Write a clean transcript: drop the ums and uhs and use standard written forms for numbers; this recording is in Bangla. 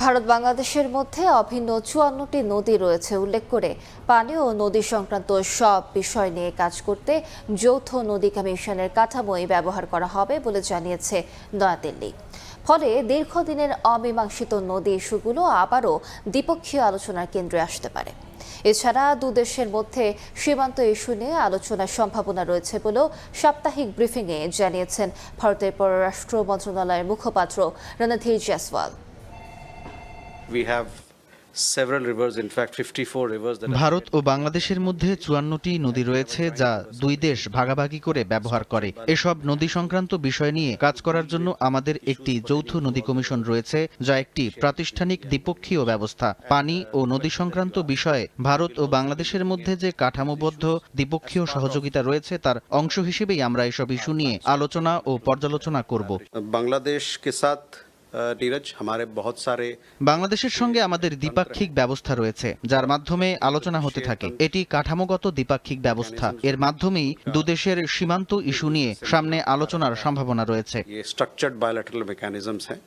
ভারত বাংলাদেশের মধ্যে অভিন্ন ৫৪টি নদী রয়েছে উল্লেখ করে পানি ও নদী সংক্রান্ত সব বিষয় নিয়ে কাজ করতে যৌথ নদী কমিশনের কাঠামোই ব্যবহার করা হবে বলে জানিয়েছে নয়াদিল্লি। ফলে দীর্ঘদিনের অমীমাংসিত নদী ইস্যুগুলো আবারও দ্বিপক্ষীয় আলোচনার কেন্দ্রে আসতে পারে। এছাড়া দুদেশের মধ্যে সীমান্ত ইস্যু নিয়ে আলোচনার সম্ভাবনা রয়েছে বলেও সাপ্তাহিক ব্রিফিংয়ে জানিয়েছেন ভারতের পররাষ্ট্র মন্ত্রণালয়ের মুখপাত্র Randhir Jaiswal. We have several rivers, in fact 54 rivers that Bharat ও বাংলাদেশের মধ্যে ৫৪টি নদী রয়েছে যা দুই দেশ ভাগাভাগি করে ব্যবহার করে। এসব নদী সংক্রান্ত বিষয় নিয়ে কাজ করার জন্য আমাদের একটি যৌথ নদী কমিশন রয়েছে, যা একটি প্রাতিষ্ঠানিক দ্বিপক্ষীয় ব্যবস্থা। পানি ও নদী সংক্রান্ত বিষয়ে ভারত ও বাংলাদেশের মধ্যে যে কাঠামোবদ্ধ দ্বিপক্ষীয় সহযোগিতা রয়েছে তার অংশ হিসেবেই আমরা এসব ইস্যু নিয়ে আলোচনা ও পর্যালোচনা করব। बांग्लादेश के साथ नीरज हमारे बहुत सारे বাংলাদেশের সঙ্গে আমাদের দ্বিপাক্ষিক ব্যবস্থা রয়েছে, যার মাধ্যমে আলোচনা হতে থাকে। এটি কাঠামোগত দ্বিপাক্ষিক ব্যবস্থা, এর মাধ্যমেই দুদেশের সীমান্ত ইস্যু নিয়ে সামনে আলোচনার সম্ভাবনা রয়েছে। ये स्ट्रक्चर्ड बायलैटरल मैकेनिज्म्स हैं।